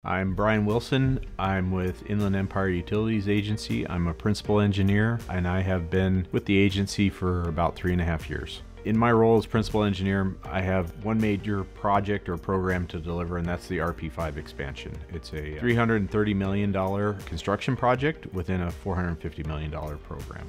I'm Brian Wilson. I'm with Inland Empire Utilities Agency. I'm a principal engineer, and I have been with the agency for about 3.5 years. In my role as principal engineer, I have one major project or program to deliver, and that's the RP5 expansion. It's a $330 million construction project within a $450 million program.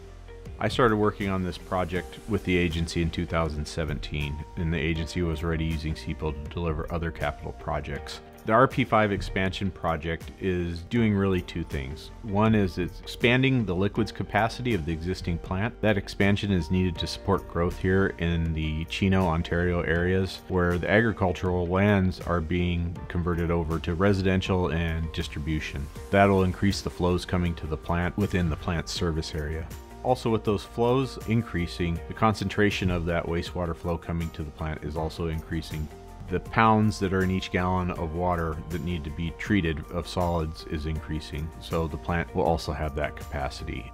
I started working on this project with the agency in 2017, and the agency was already using CIPO to deliver other capital projects. The RP5 expansion project is doing really two things. One is it's expanding the liquids capacity of the existing plant. That expansion is needed to support growth here in the Chino, Ontario areas where the agricultural lands are being converted over to residential and distribution. That'll increase the flows coming to the plant within the plant's service area. Also, with those flows increasing, the concentration of that wastewater flow coming to the plant is also increasing. The pounds that are in each gallon of water that need to be treated of solids is increasing, so the plant will also have that capacity.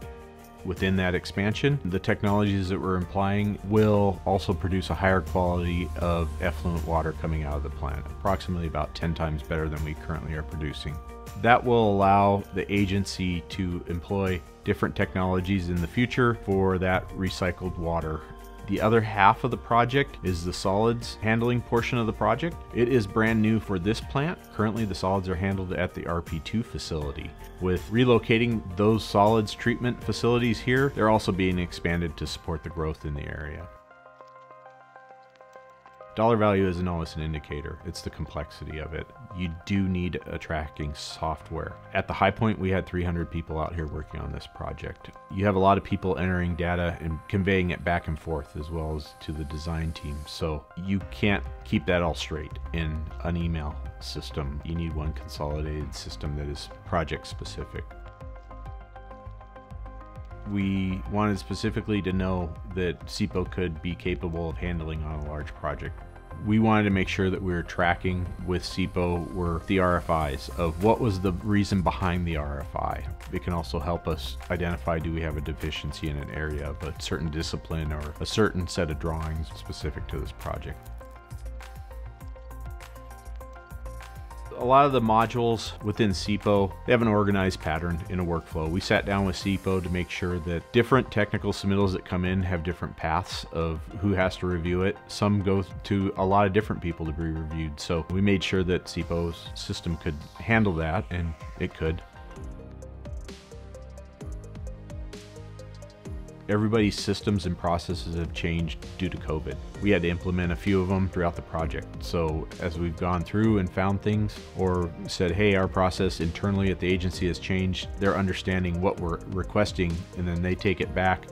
Within that expansion, the technologies that we're applying will also produce a higher quality of effluent water coming out of the plant, approximately about 10 times better than we currently are producing. That will allow the agency to employ different technologies in the future for that recycled water. The other half of the project is the solids handling portion of the project. It is brand new for this plant. Currently, the solids are handled at the RP2 facility. With relocating those solids treatment facilities here, they're also being expanded to support the growth in the area. Dollar value isn't always an indicator, it's the complexity of it. You do need a tracking software. At the high point, we had 300 people out here working on this project. You have a lot of people entering data and conveying it back and forth as well as to the design team. So you can't keep that all straight in an email system. You need one consolidated system that is project specific. We wanted specifically to know that CIPO could be capable of handling on a large project. We wanted to make sure that we were tracking with CIPO were the RFIs of what was the reason behind the RFI. It can also help us identify, do we have a deficiency in an area of a certain discipline or a certain set of drawings specific to this project. A lot of the modules within CIPO, they have an organized pattern in a workflow. We sat down with CIPO to make sure that different technical submittals that come in have different paths of who has to review it. Some go to a lot of different people to be reviewed. So we made sure that CIPO's system could handle that, and it could. Everybody's systems and processes have changed due to COVID. We had to implement a few of them throughout the project. So as we've gone through and found things or said, hey, our process internally at the agency has changed, they're understanding what we're requesting, and then they take it back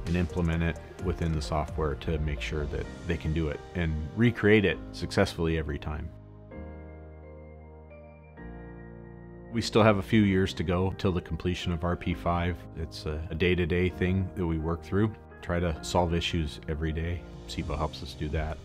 and implement it within the software to make sure that they can do it and recreate it successfully every time. We still have a few years to go till the completion of RP5. It's a day-to-day thing that we work through, try to solve issues every day. CIPO helps us do that.